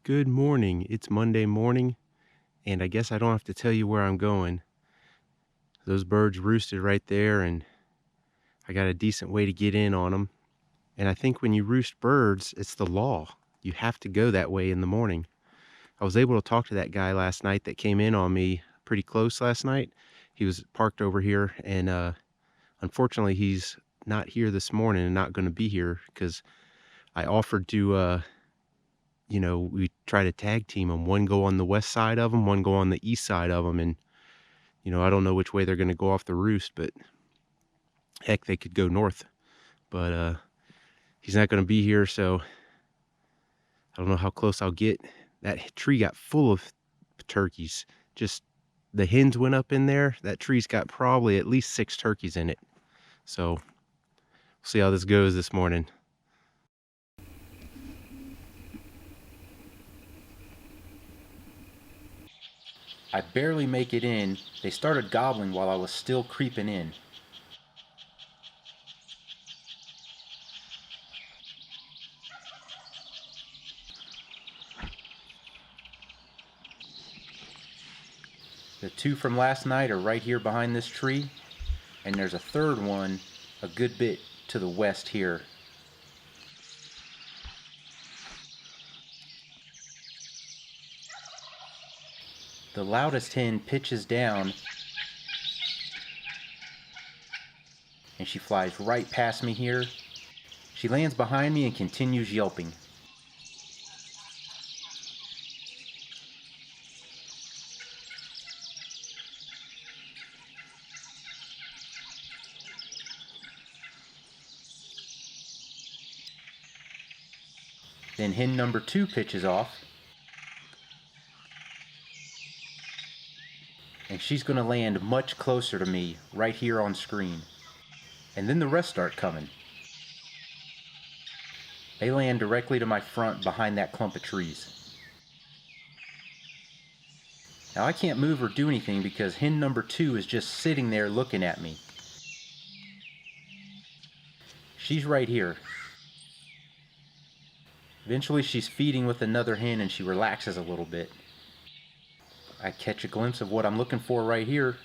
Good morning. It's Monday morning, and I guess I don't have to tell you where I'm going. Those birds roosted right there, and I got a decent way to get in on them. And I think when you roost birds, it's the law. You have to go that way in the morning. I was able to talk to that guy last night that came in on me pretty close last night. He was parked over here, and unfortunately, he's not here this morning and not going to be here because I offered to we try to tag team them. One go on the west side of them, one go on the east side of them. And, I don't know which way they're going to go off the roost, but heck, they could go north. But he's not going to be here, so I don't know how close I'll get. That tree got full of turkeys. Just the hens went up in there. That tree's got probably at least 6 turkeys in it. So we'll see how this goes this morning. I barely make it in. They started gobbling while I was still creeping in. The 2 from last night are right here behind this tree, and there's a third one a good bit to the west here. The loudest hen pitches down, and she flies right past me here. She lands behind me and continues yelping. Then hen number 2 pitches off, and she's going to land much closer to me right here on screen. And then the rest start coming. They land directly to my front behind that clump of trees. Now I can't move or do anything because hen number 2 is just sitting there looking at me. She's right here. Eventually she's feeding with another hen and she relaxes a little bit. I catch a glimpse of what I'm looking for right here.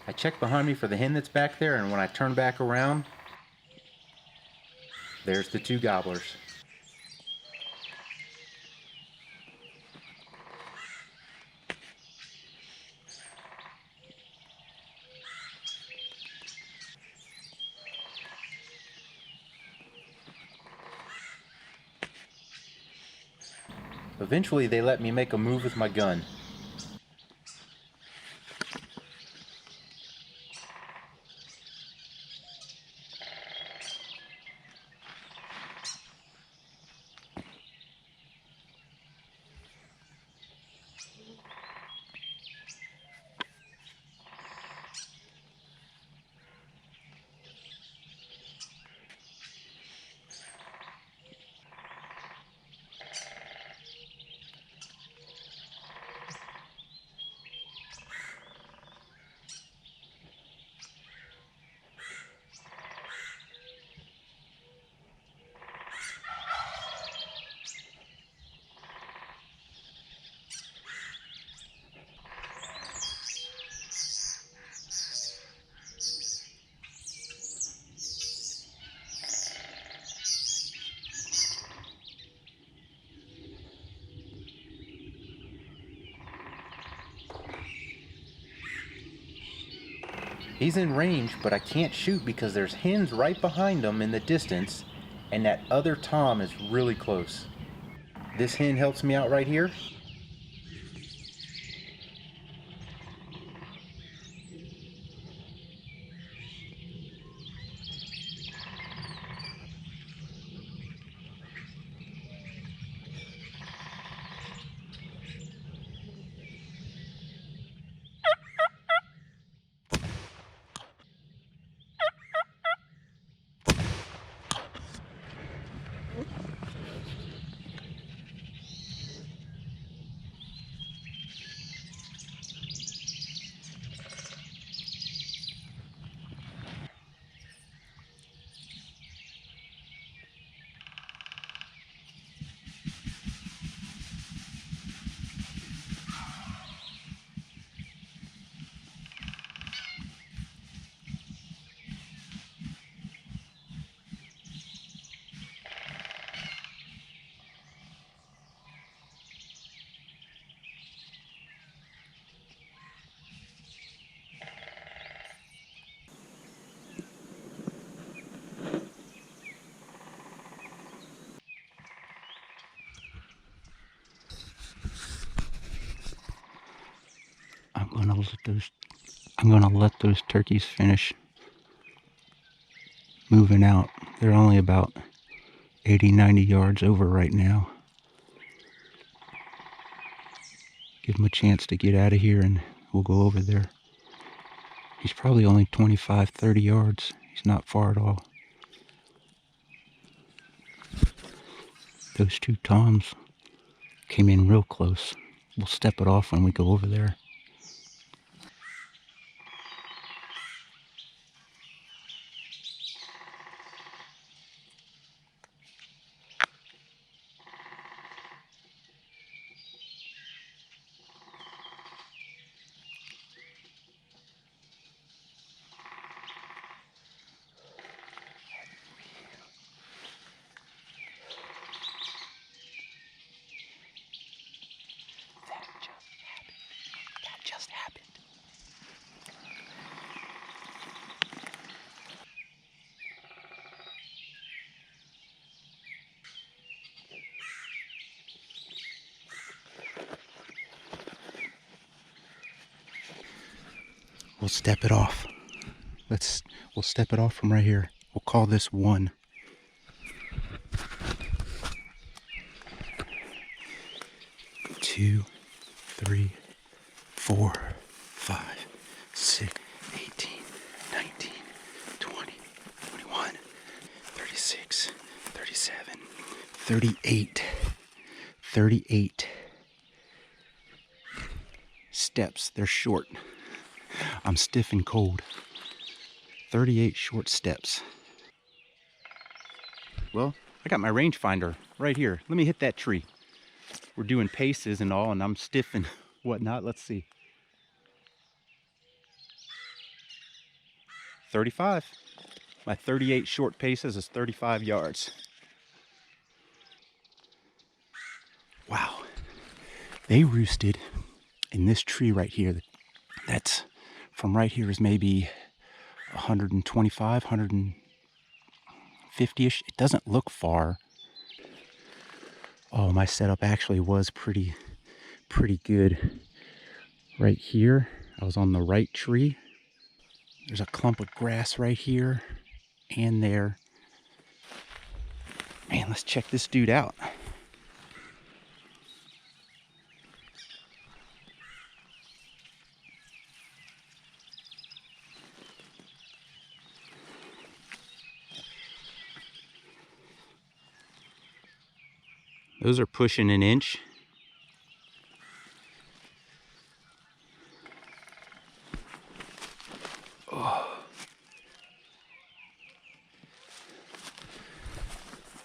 I check behind me for the hen that's back there, and when I turn back around, there's the 2 gobblers. Eventually they let me make a move with my gun. He's in range, but I can't shoot because there's hens right behind him in the distance, and that other tom is really close. This hen helps me out right here. I'm gonna let those turkeys finish moving out. They're only about 80, 90 yards over right now. Give him a chance to get out of here and we'll go over there. He's probably only 25, 30 yards. He's not far at all. Those two toms came in real close. We'll step it off when we go over there. That just happened. We'll step it off. We'll step it off from right here. We'll call this 1. 2, 3, 4, 5, 6, 18, 19, 20, 21, 36, 37, 38, 38 steps. They're short. I'm stiff and cold. 38 short steps. Well, I got my rangefinder right here. Let me hit that tree. We're doing paces and all, and I'm stiff and whatnot. Let's see. 35. My 38 short paces is 35 yards. Wow. They roosted in this tree right here. That's from right here is maybe 125, 150-ish. It doesn't look far. Oh, my setup actually was pretty good. Right here, I was on the right tree. There's a clump of grass right here and there. Man, let's check this dude out. Those are pushing an inch. Oh.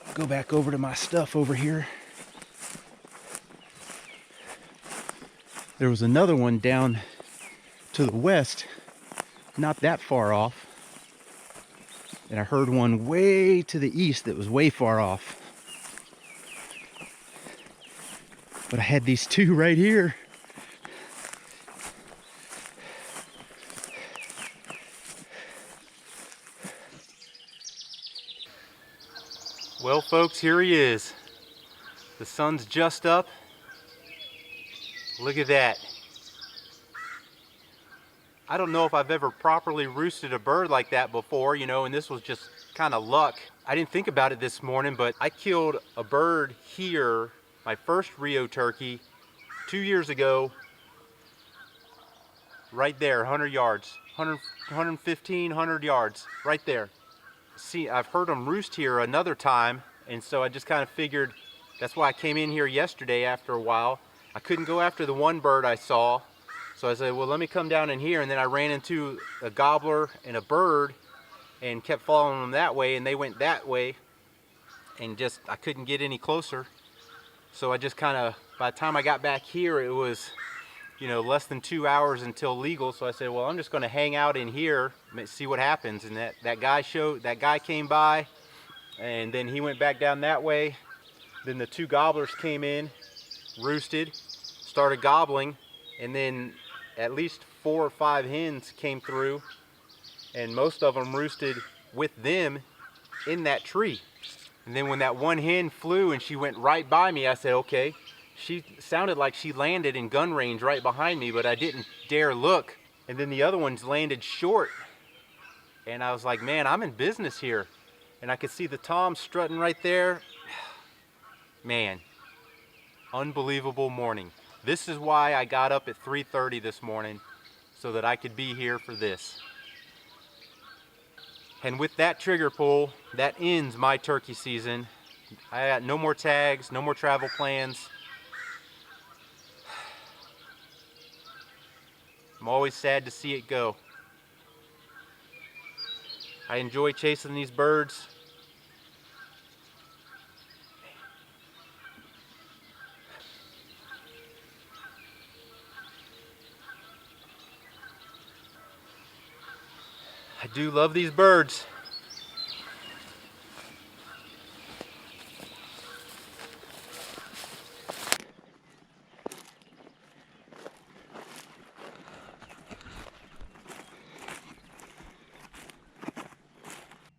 I'll go back over to my stuff over here. There was another one down to the west, not that far off. And I heard one way to the east that was way far off. But I had these two right here. Well, folks, here he is. The sun's just up. Look at that. I don't know if I've ever properly roosted a bird like that before, you know, and this was just kind of luck. I didn't think about it this morning, but I killed a bird here, my first RIO turkey, 2 years ago, right there, 100 yards, 115, 100 yards, right there. See, I've heard them roost here another time, and so I just kind of figured that's why I came in here yesterday after a while. I couldn't go after the one bird I saw, so I said, well, let me come down in here, and then I ran into a gobbler and a bird and kept following them that way, and they went that way, and just, I couldn't get any closer. So I just kind of, by the time I got back here, it was, you know, less than 2 hours until legal. So I said, well, I'm just going to hang out in here, see what happens. And that guy came by, and then he went back down that way. Then the two gobblers came in, roosted, started gobbling, and then at least 4 or 5 hens came through, and most of them roosted with them in that tree. And then when that one hen flew and she went right by me, I said, okay, She sounded like she landed in gun range right behind me, but I didn't dare look. And then the other ones landed short. And I was like, man, I'm in business here. And I could see the tom strutting right there. Man, unbelievable morning. This is why I got up at 3:30 this morning, so that I could be here for this. And with that trigger pull, that ends my turkey season. I got no more tags, no more travel plans. I'm always sad to see it go. I enjoy chasing these birds. I do love these birds.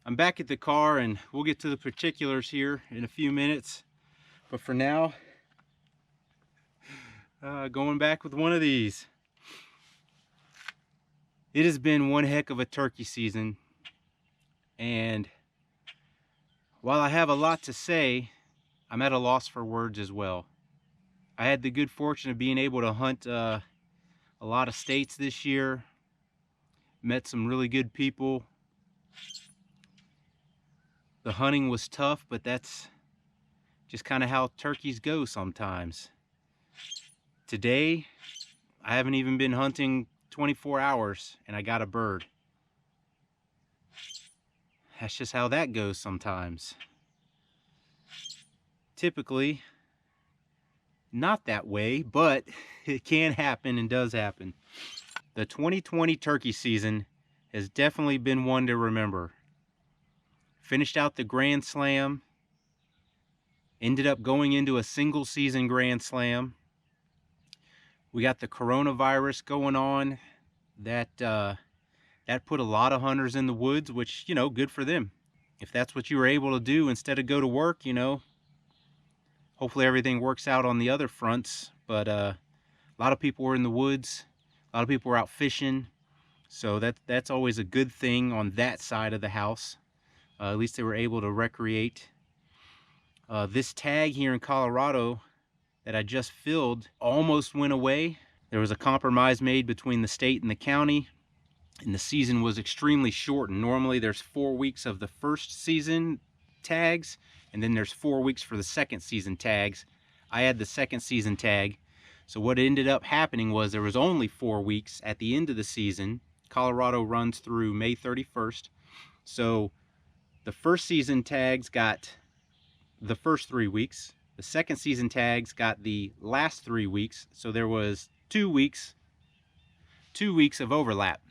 I'm back at the car and we'll get to the particulars here in a few minutes. But for now, going back with one of these. It has been one heck of a turkey season. And while I have a lot to say, I'm at a loss for words as well. I had the good fortune of being able to hunt a lot of states this year. Met some really good people. The hunting was tough, but that's just kind of how turkeys go sometimes. Today, I haven't even been hunting 24 hours and I got a bird. That's just how that goes sometimes. Typically, not that way, but it can happen and does happen. The 2020 turkey season has definitely been one to remember. Finished out the Grand Slam, ended up going into a single season Grand Slam. We got the coronavirus going on. That put a lot of hunters in the woods, which, you know, good for them. If that's what you were able to do instead of go to work, you know, hopefully everything works out on the other fronts. But a lot of people were in the woods. A lot of people were out fishing. So that's always a good thing on that side of the house. At least they were able to recreate. This tag here in Colorado that I just filled almost went away. There was a compromise made between the state and the county, and the season was extremely short. And normally there's 4 weeks of the first season tags, and then there's 4 weeks for the second season tags. I had the second season tag. So what ended up happening was there was only 4 weeks at the end of the season. Colorado runs through May 31st. So the first season tags got the first 3 weeks. The second season tags got the last 3 weeks. So there was 2 weeks of overlap.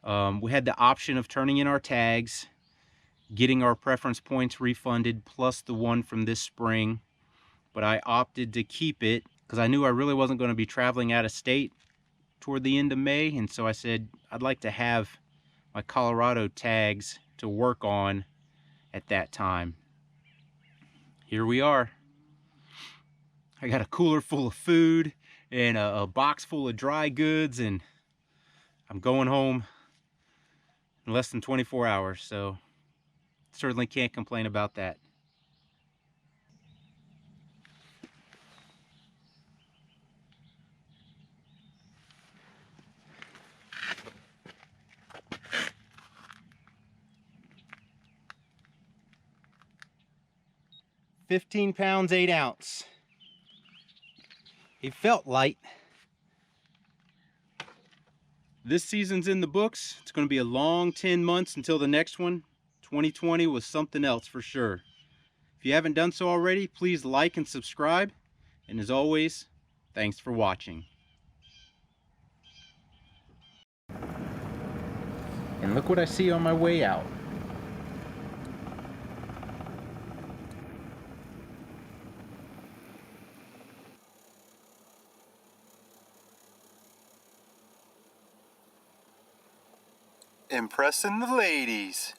We had the option of turning in our tags, getting our preference points refunded, plus the one from this spring. But I opted to keep it because I knew I really wasn't going to be traveling out of state toward the end of May. And so I said, I'd like to have my Colorado tags to work on at that time. Here we are. I got a cooler full of food and a box full of dry goods, and I'm going home in less than 24 hours, so certainly can't complain about that. £15, 8 ounce. He felt light. This season's in the books. It's going to be a long 10 months until the next one. 2020 was something else for sure. If you haven't done so already, please like and subscribe. And as always, thanks for watching. And look what I see on my way out. Impressing the ladies.